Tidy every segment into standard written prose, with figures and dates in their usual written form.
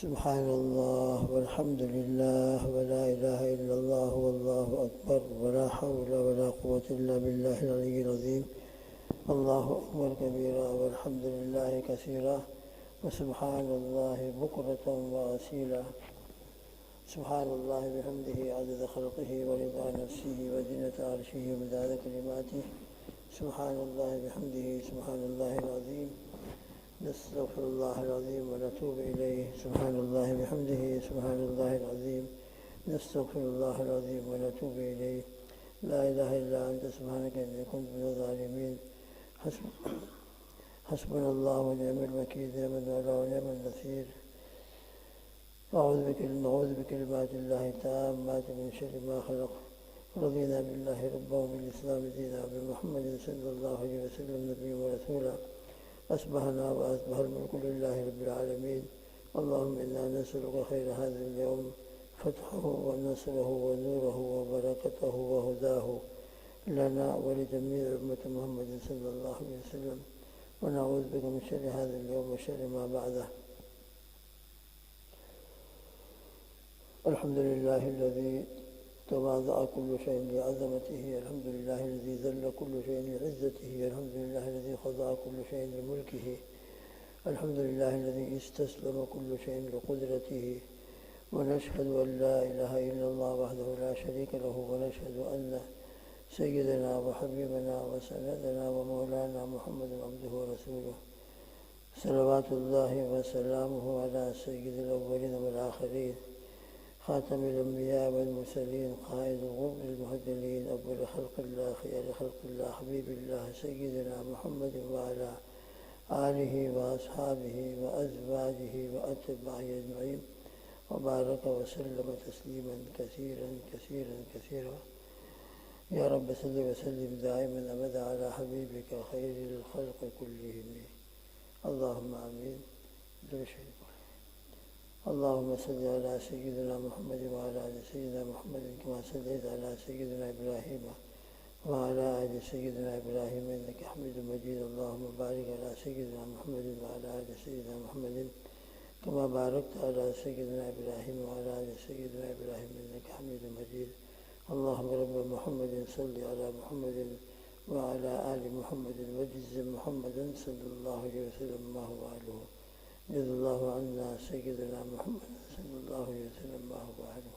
سبحان الله والحمد لله ولا إله إلا الله والله أكبر ولا حول ولا قوة إلا بالله العلي العظيم. الله أكبر كبيرا والحمد لله كثيرا وسبحان الله بكرة وأصيلا. سبحان الله بحمده عدد خلقه ورضا نفسه وزنة عرشه ومداد كلماته. سبحان الله بحمده سبحان الله العظيم. نستغفر الله العظيم ونتوب إليه. سبحان الله بحمده سبحان الله العظيم. نستغفر الله العظيم ونتوب إليه. لا إله إلا أنت سبحانك إني كنت من الظالمين. حسبنا الله ونعم الوكيل، نعم المولى ونعم النصير. نعوذ بكلمات الله التامات من شر ما خلق. رضينا بالله ربا وبالإسلام دينا وبمحمد صلى الله عليه وسلم نبيا ورسولا. أصبحنا وأصبح الملك لله رب العالمين. اللهم إنا نسألك خير هذا اليوم، فتحه ونصره ونوره وبركته وهداه لنا ولجميع أمة محمد صلى الله عليه وسلم، ونعوذ بك من شر هذا اليوم وشر ما بعده. الحمد لله الذي تواضع كل شيء لعظمته. الحمد لله الذي ذل كل شيء لعزته. الحمد لله الذي خضع كل شيء لملكه. الحمد لله الذي استسلم كل شيء لقدرته. ونشهد أن لا إله إلا الله وحده لا شريك له، ونشهد أن سيدنا وحبيبنا وسندنا ومولانا محمد عبده ورسوله، صلوات الله وسلامه على سيد الأولين والآخرين، خاتم الأنبياء والمرسلين، قائد الغر المهجلين، أول خلق الله، خير خلق الله، حبيب الله سيدنا محمد وعلى آله وأصحابه وأزواجه وأتباعه أجمعين، وبارك وسلم تسليما كثيرا كثيرا كثيرا. يا رب صل وسلم دائما أبدا على حبيبك خير الخلق كلهم. اللهم آمين. اللهم صل على سيدنا محمد وعلى آل سيدنا محمد كما صليت على سيدنا إبراهيم وعلى آل سيدنا إبراهيم إنك حميد مجيد. اللهم بارك على سيدنا محمد وعلى آل سيدنا محمد كما باركت على سيدنا إبراهيم وعلى آل سيدنا إبراهيم إنك حميد مجيد. اللهم رب محمد صل على محمد وعلى آل محمد وجز محمدا صلى الله عليه وسلم ما هو أهله. جزا اللہ عنا سیدنا محمد صلی اللہ علیہ وسلم ما هو أهله.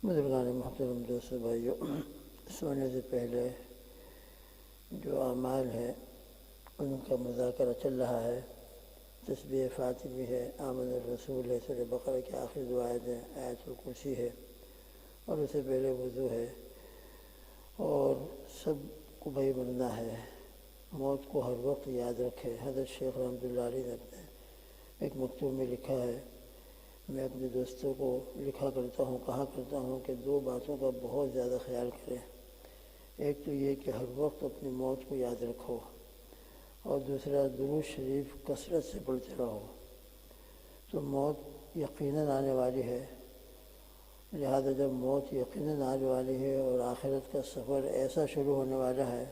بزرگان محترم، دوستو، بھائیو، سونے سے پہلے جو اعمال ہیں ان کا مذاکرہ چل رہا ہے. تسبیح فاطمی ہے، آمن الرسول ہے، سورہ بقرہ کی آخری دو آیتیں، آیت الکرسی ہے، اور اس سے پہلے وضو ہے. اور سب کو بھائی بننا ہے، موت کو ہر وقت یاد رکھے. حضرت شیخ رحمۃ اللہ علیہ نے اپنے ایک مکتوب میں لکھا ہے، میں اپنے دوستوں کو لکھا کرتا ہوں، کہا کرتا ہوں کہ دو باتوں کا بہت زیادہ خیال کریں. ایک تو یہ کہ ہر وقت اپنی موت کو یاد رکھو، اور دوسرا درود شریف کثرت سے پڑھتے رہو. تو موت یقیناً آنے والی ہے، لہذا جب موت یقیناً آنے والی ہے اور آخرت کا سفر ایسا شروع ہونے والا ہے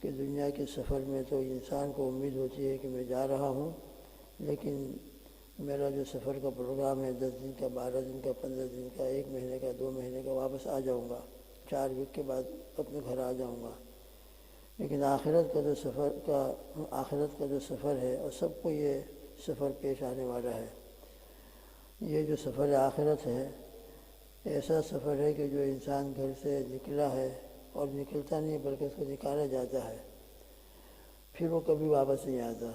کہ دنیا کے سفر میں تو انسان کو امید ہوتی ہے کہ میں جا رہا ہوں، لیکن میرا جو سفر کا پروگرام ہے 10 دن کا، 12 دن کا، 15 دن کا، 1 مہینے کا، 2 مہینے کا، واپس آ جاؤں گا، 4 ویک کے بعد اپنے گھر آ جاؤں گا. لیکن آخرت کا جو سفر ہے، اور سب کو یہ سفر پیش آنے والا ہے. یہ جو سفر آخرت ہے ایسا سفر ہے کہ جو انسان گھر سے نکلا ہے اور نکلتا نہیں بلکہ اس کو نکالا جاتا ہے، پھر وہ کبھی واپس نہیں آتا.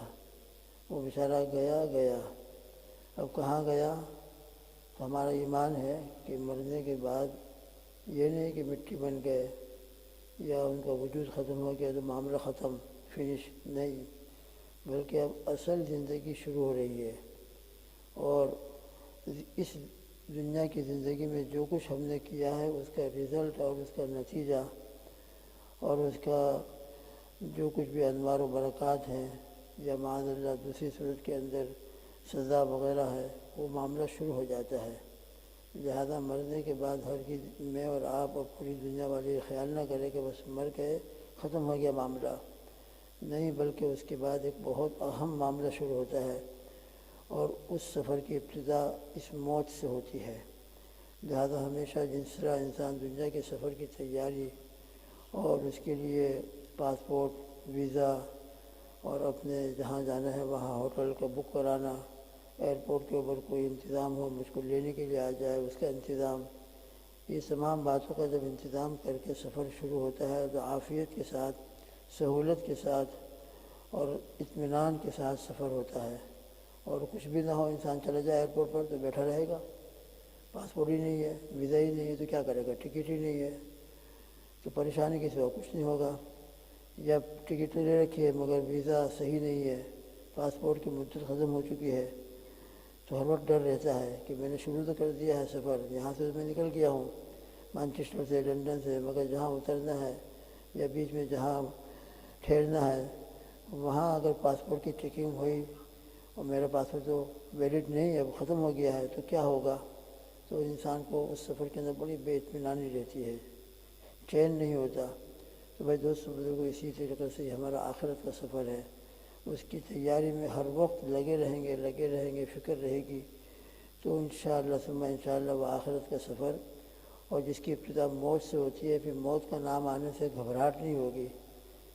وہ بیچارہ گیا. اب کہاں گیا؟ تو ہمارا ایمان ہے کہ مرنے کے بعد یہ نہیں کہ مٹی بن گئے یا ان کا وجود ختم ہو گیا تو معاملہ ختم، فنش نہیں، بلکہ اب اصل زندگی شروع ہو رہی ہے. اور اس دنیا کی زندگی میں جو کچھ ہم نے کیا ہے اس کا رزلٹ اور اس کا نتیجہ اور اس کا جو کچھ بھی انوار و برکات ہیں یا معاذ اللہ دوسری صورت کے اندر سزا وغیرہ ہے، وہ معاملہ شروع ہو جاتا ہے. لہذا مرنے کے بعد ہرگز میں اور آپ اور پوری دنیا والے خیال نہ کرے کہ بس مر گئے ختم ہو گیا معاملہ. نہیں، بلکہ اس کے بعد ایک بہت اہم معاملہ شروع ہوتا ہے، اور اس سفر کی ابتدا اس موت سے ہوتی ہے۔ لہذا ہمیشہ جس طرح انسان دنیا کے سفر کی تیاری اور اس کے لیے پاسپورٹ، ویزا اور اپنے جہاں جانا ہے وہاں ہوٹل کا بک کرانا، ایئرپورٹ کے اوپر کوئی انتظام ہو، مجھ کو لینے کے لیے آ جائے اس کا انتظام، یہ تمام باتوں کا جب انتظام کر کے سفر شروع ہوتا ہے تو عافیت کے ساتھ، سہولت کے ساتھ اور اطمینان کے ساتھ سفر ہوتا ہے۔ اور کچھ بھی نہ ہو، انسان چلا جائے ایئرپورٹ پر تو بیٹھا رہے گا، پاسپورٹ ہی نہیں ہے، ویزا ہی نہیں ہے تو کیا کرے گا، ٹکٹ ہی نہیں ہے تو پریشانی کے سوا کچھ نہیں ہوگا۔ یا ٹکٹ لے رکھی ہے مگر ویزا صحیح نہیں ہے، پاسپورٹ کی مدت ختم ہو چکی ہے، تو ہر وقت ڈر رہتا ہے کہ میں نے شروع تو کر دیا ہے سفر، یہاں سے میں نکل گیا ہوں مانچسٹر سے، لندن سے، مگر جہاں اترنا ہے یا بیچ میں جہاں ٹھہرنا ہے وہاں اگر پاسپورٹ کی چیکنگ ہوئی اور میرا پاسپورٹ تو ویلڈ نہیں ہے، اب ختم ہو گیا ہے تو کیا ہوگا؟ تو انسان کو اس سفر کے اندر بڑی بے اطمینانی رہتی ہے، چین نہیں ہوتا۔ تو بھائی دوست بزرگوں، اسی طریقے سے ہمارا آخرت کا سفر ہے، اس کی تیاری میں ہر وقت لگے رہیں گے، فکر رہے گی تو انشاءاللہ ثم انشاءاللہ وہ آخرت کا سفر، اور جس کی ابتدا موت سے ہوتی ہے، پھر موت کا نام آنے سے گھبراہٹ نہیں ہوگی،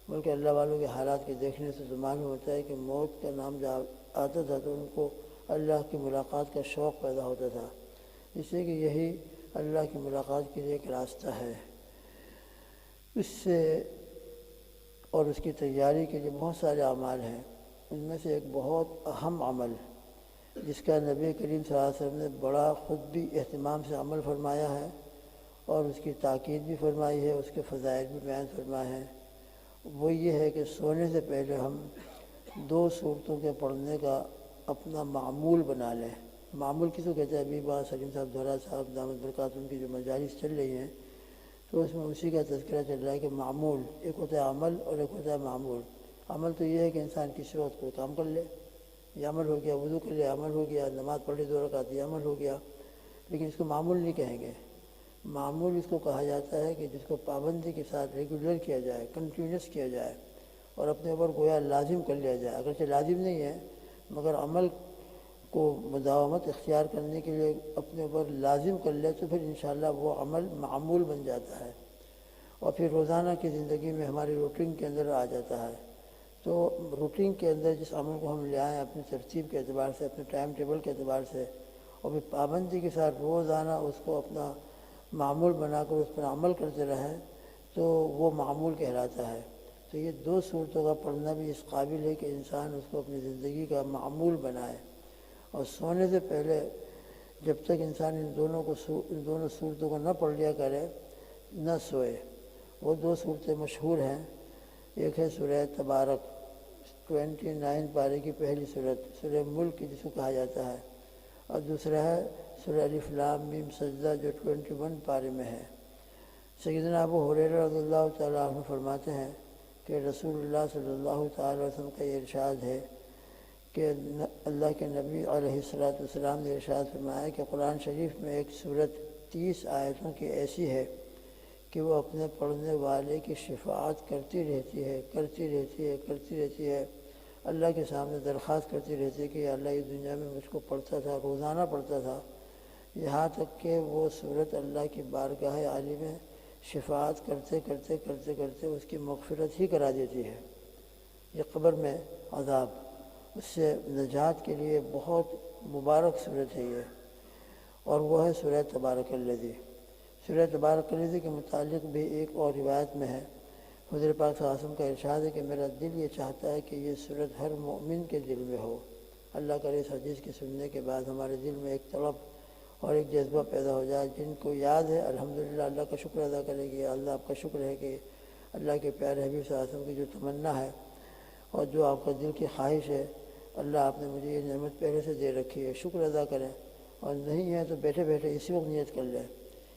بلکہ اللہ والوں کے حالات کے دیکھنے سے تو معلوم ہوتا ہے کہ موت کا نام جب آتا تھا تو ان کو اللہ کی ملاقات کا شوق پیدا ہوتا تھا، اس لیے کہ یہی اللہ کی ملاقات کے لیے ایک راستہ ہے۔ اس سے اور اس کی تیاری کے لیے بہت سارے اعمال ہیں، ان میں سے ایک بہت اہم عمل جس کا نبی کریم صلی اللہ علیہ وسلم نے بڑا خود بھی اہتمام سے عمل فرمایا ہے اور اس کی تاکید بھی فرمائی ہے، اس کے فضائل بھی بیان فرمائے ہیں، وہ یہ ہے کہ سونے سے پہلے ہم 2 سورتوں کے پڑھنے کا اپنا معمول بنا لیں۔ معمول کس کو کہتے ہیں؟ ابھی بات سلیم صاحب دھورا صاحب دامت برکاتہ کی جو مجالس چل رہی ہیں تو اس میں اسی کا تذکرہ چل رہا ہے کہ معمول ایک ہوتا ہے عمل اور ایک ہوتا ہے معمول۔ عمل تو یہ ہے کہ انسان کسی وقت کوئی کام کر لے، یہ عمل ہو گیا، وضو کر لے عمل ہو گیا، نماز پڑھ لی 2 رکعت یہ عمل ہو گیا، لیکن اس کو معمول نہیں کہیں گے۔ معمول اس کو کہا جاتا ہے کہ جس کو پابندی کے ساتھ ریگولر کیا جائے، کنٹینیوس کیا جائے اور اپنے اوپر گویا لازم کر لیا جائے، اگرچہ لازم نہیں ہے مگر عمل کو مداومت اختیار کرنے کے لیے اپنے اوپر لازم کر لے تو پھر انشاءاللہ وہ عمل معمول بن جاتا ہے اور پھر روزانہ کی زندگی میں ہماری روٹین کے اندر آ جاتا ہے۔ تو روٹین کے اندر جس عمل کو ہم لے آئیں اپنی ترتیب کے اعتبار سے، اپنے ٹائم ٹیبل کے اعتبار سے، اور پھر پابندی کے ساتھ روزانہ اس کو اپنا معمول بنا کر اس پر عمل کرتے رہیں تو وہ معمول کہلاتا ہے۔ تو یہ 2 سورتوں کا پڑھنا بھی اس قابل ہے کہ انسان اس کو اپنی زندگی کا معمول بنائے، اور سونے سے پہلے جب تک انسان ان دونوں سورتوں کو نہ پڑھ لیا کرے نہ سوئے۔ وہ 2 سورتیں مشہور ہیں، ایک ہے سورہ تبارک 29 پارے کی پہلی سورت، سورہ ملک جس کو کہا جاتا ہے، اور دوسرا ہے سورہ الف لام میم سجدہ جو 21 پارے میں ہے۔ سیدنا ابو ہریرہ رضی اللہ تعالیٰ عنہ فرماتے ہیں کہ رسول اللہ صلی اللہ تعالیٰ علیہ وسلم کا یہ ارشاد ہے کہ اللہ کے نبی علیہ السلام نے ارشاد فرمایا کہ قرآن شریف میں ایک سورت 30 آیتوں کی ایسی ہے کہ وہ اپنے پڑھنے والے کی شفاعت کرتی رہتی ہے، اللہ کے سامنے درخواست کرتی رہتی ہے کہ یا اللہ یہ دنیا میں مجھ کو پڑھتا تھا، روزانہ پڑھتا تھا، یہاں تک کہ وہ سورت اللہ کی بارگاہ عالی میں شفاعت کرتے اس کی مغفرت ہی کرا دیتی ہے۔ یہ قبر میں عذاب، اس سے نجات کے لیے بہت مبارک صورت ہے یہ، اور وہ ہے سورہ تبارک الذی۔ سورہ تبارک الذی کے متعلق بھی ایک اور روایت میں ہے، حضور پاک صلی اللہ علیہ وسلم کا ارشاد ہے کہ میرا دل یہ چاہتا ہے کہ یہ صورت ہر مومن کے دل میں ہو۔ اللہ کرے اس حدیث کے سننے کے بعد ہمارے دل میں ایک طلب اور ایک جذبہ پیدا ہو جائے، جن کو یاد ہے الحمدللہ اللہ کا شکر ادا کرے گی، اللہ آپ کا شکر ہے کہ اللہ کے پیارے حبیب صلی اللہ علیہ وسلم کی جو تمنا ہے اور جو آپ کا دل کی خواہش ہے، اللہ آپ نے مجھے یہ نعمت پہلے سے دے رکھی ہے، شکر ادا کریں، اور نہیں ہے تو بیٹھے بیٹھے اسی وقت نیت کر لیں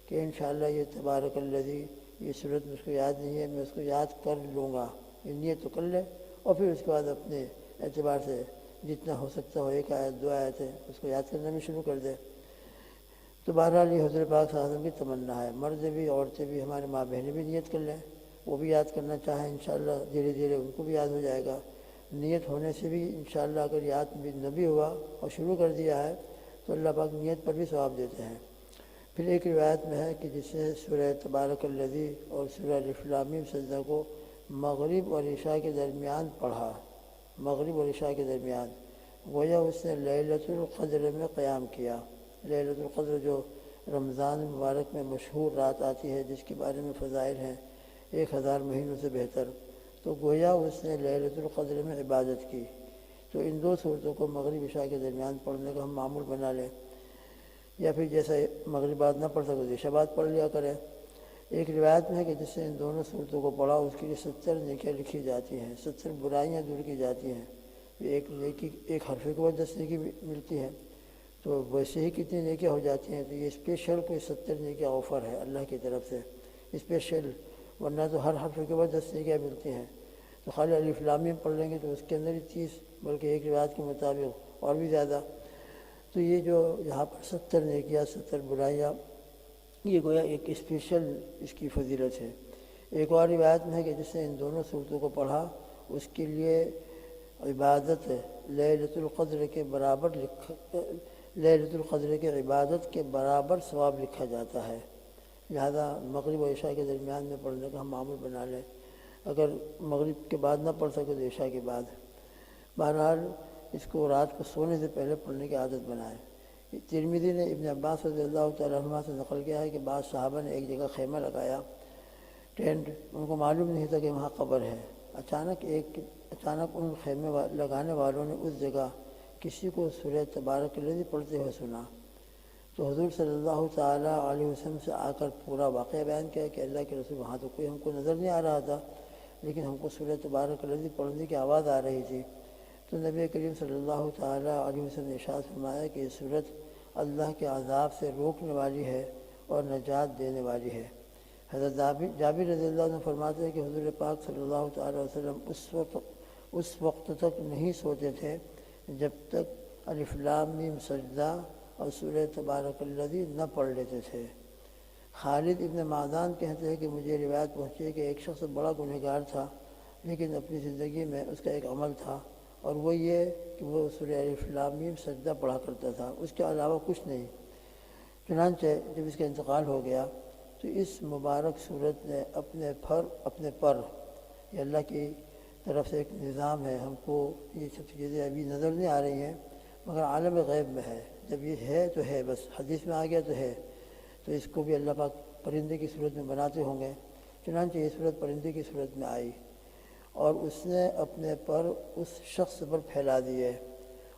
کہ انشاءاللہ یہ تبارک الذی، یہ صورت مجھ کو یاد نہیں ہے، میں اس کو یاد کر لوں گا، یہ نیت تو کر لیں، اور پھر اس کے بعد اپنے اعتبار سے جتنا ہو سکتا ہو 1 آیت 2 آیت ہے اس کو یاد کرنا بھی شروع کر دیں۔ تو بہرحال یہ حضور پاک صلی اللہ علیہ وسلم کی تمنا ہے، مرد بھی عورتیں بھی، ہمارے ماں بہنیں بھی نیت کر لیں، وہ بھی یاد کرنا چاہیں انشاءاللہ دھیرے دھیرے ان کو بھی یاد ہو جائے گا۔ نیت ہونے سے بھی انشاءاللہ اگر یاد نہ بھی ہوا اور شروع کر دیا ہے تو اللہ پاک نیت پر بھی ثواب دیتے ہیں۔ پھر ایک روایت میں ہے کہ جس نے سورہ تبارک الذی اور سورہ الف لام میم سجدہ کو مغرب اور عشاء کے درمیان پڑھا، مغرب اور عشاء کے درمیان، گویا اس نے لیلۃ القدر میں قیام کیا۔ لیلۃ القدر جو رمضان مبارک میں مشہور رات آتی ہے، جس کے بارے میں فضائل ہیں 1000 مہینوں سے بہتر، تو گویا اس نے لیلۃ القدر میں عبادت کی۔ تو ان دو صورتوں کو مغرب عشاء کے درمیان پڑھنے کا ہم معمول بنا لیں، یا پھر جیسا مغرب بعد نہ پڑھ سکے تو عشاء بعد پڑھ لیا کریں۔ ایک روایت میں ہے کہ جس نے ان دونوں صورتوں کو پڑھا اس کے لیے 70 نیکیاں لکھی جاتی ہیں، 70 برائیاں دور کی جاتی ہیں۔ ایک نیکی ایک حرف کے بعد 10 نیکی ملتی ہے، تو ویسے ہی کتنی نیکیاں ہو جاتی ہیں۔ تو یہ اسپیشل کوئی 70 نیکیاں آفر ہے اللہ کی طرف سے، اسپیشل، ورنہ تو ہر حرف کے بعد 10 نیکیاں ملتی ہیں۔ تو خالی الف لام میم پڑھ لیں گے تو اس کے اندر ہی 30، بلکہ ایک روایت کے مطابق اور بھی زیادہ۔ تو یہ جو یہاں پر 70 نیکیاں 70 برائیاں، یہ گویا ایک اسپیشل اس کی فضیلت ہے۔ ایک اور روایت میں ہے کہ جس نے ان دونوں صورتوں کو پڑھا اس کے لیے عبادت لیلۃ القدر کے برابر لیلۃ القدر کے عبادت کے برابر ثواب لکھا جاتا ہے۔ لہذا مغرب و عشاء کے درمیان میں پڑھنے کا ہم معمول بنا لیں، اگر مغرب کے بعد نہ پڑھ سکے تو عشاء کے بعد۔ بہرحال اس کو رات کو سونے سے پہلے پڑھنے کی عادت بنائیں۔ ترمذی نے ابن عباس رضی اللہ تعالیٰ عنہ سے نقل کیا ہے کہ بعض صحابہ نے ایک جگہ خیمہ لگایا، ٹینٹ، ان کو معلوم نہیں تھا کہ وہاں قبر ہے۔ اچانک ان خیمے لگانے والوں نے اس جگہ کسی کو سورہ تبارک الذی پڑھتے ہوئے سنا، تو حضور صلی اللہ تعالیٰ علیہ وسلم سے آ کر پورا واقعہ بیان کیا کہ اللہ کے رسول، وہاں تو کوئی ہم کو نظر نہیں آ رہا تھا، لیکن ہم کو سورہ تبارک الذی پڑھنے کی آواز آ رہی تھی۔ تو نبی کریم صلی اللہ تعالیٰ علیہ وسلم نے ارشاد فرمایا کہ یہ صورت اللہ کے عذاب سے روکنے والی ہے اور نجات دینے والی ہے۔ حضرت جابر رضی اللہ عنہ فرماتے ہیں کہ حضور پاک صلی اللہ تعالیٰ علیہ وسلم اس وقت تک نہیں سوتے تھے جب تک الف لام میم سجدہ اور سورہ تبارک الذی نہ پڑھ لیتے تھے۔ خالد ابن معدان کہتے ہیں کہ مجھے روایت پہنچی ہے کہ ایک شخص بڑا گنہگار تھا، لیکن اپنی زندگی میں اس کا ایک عمل تھا، اور وہ یہ کہ وہ سورہ الف لام میم سجدہ پڑھا کرتا تھا، اس کے علاوہ کچھ نہیں۔ چنانچہ جب اس کا انتقال ہو گیا تو اس مبارک صورت نے اپنے پر، یہ اللہ کی طرف سے ایک نظام ہے، ہم کو یہ سب چیزیں ابھی نظر نہیں آ رہی ہیں مگر عالم غیب میں ہے، جب یہ ہے تو ہے، بس حدیث میں آ گیا تو ہے، تو اس کو بھی اللہ پاک پرندے کی صورت میں بناتے ہوں گے۔ چنانچہ یہ صورت پرندے کی صورت میں آئی اور اس نے اپنے پر اس شخص پر پھیلا دیے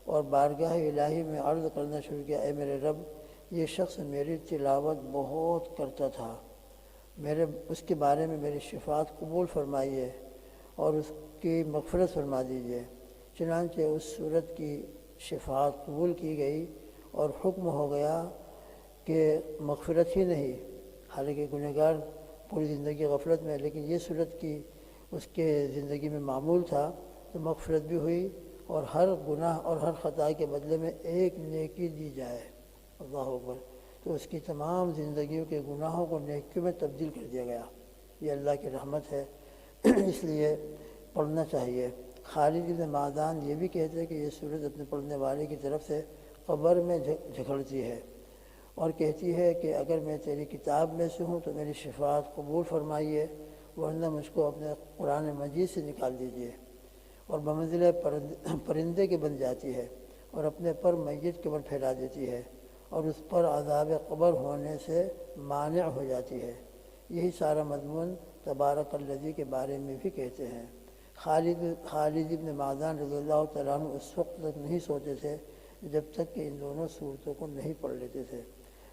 اور بارگاہ الہی میں عرض کرنا شروع کیا، اے میرے رب، یہ شخص میری تلاوت بہت کرتا تھا، اس کے بارے میں میری شفاعت قبول فرمائیے اور اس کی مغفرت فرما دیجیے۔ چنانچہ اس صورت کی شفاعت قبول کی گئی اور حکم ہو گیا کہ مغفرت ہی نہیں، حالانکہ گنہگار پوری زندگی غفلت میں، لیکن یہ صورت کی اس کے زندگی میں معمول تھا، تو مغفرت بھی ہوئی اور ہر گناہ اور ہر خطا کے بدلے میں ایک نیکی دی جائے، اللہ اکبر، تو اس کی تمام زندگیوں کے گناہوں کو نیکیوں میں تبدیل کر دیا گیا۔ یہ اللہ کی رحمت ہے، اس لیے پڑھنا چاہیے۔ خالد بن معدان یہ بھی کہتے ہیں کہ یہ صورت اپنے پڑھنے والے کی طرف سے قبر میں جھکڑتی ہے اور کہتی ہے کہ اگر میں تیری کتاب میں سے ہوں تو میری شفاعت قبول فرمائیے، ورنہ مجھ کو اپنے قرآن مجید سے نکال دیجیے، اور بمنزلہ پرندے کے بن جاتی ہے اور اپنے پر میت کے اوپر پھیلا دیتی ہے اور اس پر عذاب قبر ہونے سے مانع ہو جاتی ہے۔ یہی سارا مضمون تبارک الذی کے بارے میں بھی کہتے ہیں۔ خالد ابن معدان رضی اللہ تعالیٰ عنہ اس وقت تک نہیں سوتے تھے جب تک کہ ان دونوں صورتوں کو نہیں پڑھ لیتے تھے،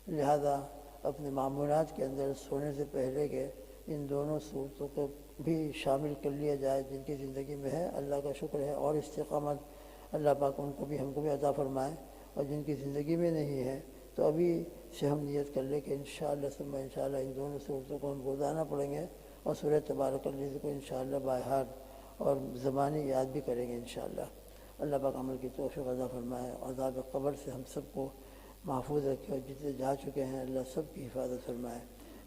لہذا اپنے معمولات کے اندر سونے سے پہلے کے ان دونوں صورتوں کو بھی شامل کر لیا جائے جن کی زندگی میں ہے۔ اللہ کا شکر ہے اور استقامت اللہ پاک ان کو بھی ہم کو بھی عطا فرمائے، اور جن کی زندگی میں نہیں ہے تو ابھی سے ہم نیت کر لیں کہ انشاءاللہ ثم انشاءاللہ ان دونوں صورتوں کو ہم روزانہ پڑھیں گے اور سورہ تبارک الذی کو انشاءاللہ باہر اور زبانی یاد بھی کریں گے انشاءاللہ۔ اللہ پاک عمل کی توفیق عطا فرمائے، عذاب قبر سے ہم سب کو محفوظ رکھے، اور جتنے جا چکے ہیں اللہ سب کی حفاظت فرمائے،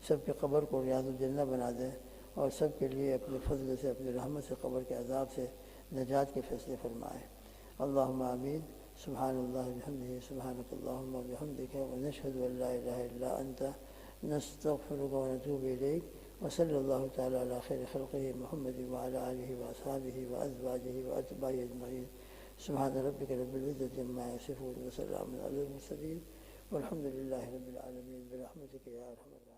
سب کے قبر کو ریاض الجنہ بنا دیں، اور سب کے لیے اپنے فضل سے اپنے رحمت سے قبر کے عذاب سے نجات کے فیصلے فرمائے۔ اللہم آمین۔ سبحان اللہ بحمدہ، سبحانک اللہم وبحمدک، ونشہد ان لا الہ الا انت، نستغفرک ونتوب الیک، وصلی اللہ تعالی علی خیر خلقہ محمد وعلی آلہ واصحابہ وازواجہ واتباعہ اجمعین۔ سبحان ربک رب العزۃ عما یصفون وسلام علی المرسلین والحمد للہ رب العالمین برحمتک یا ارحم الراحمین۔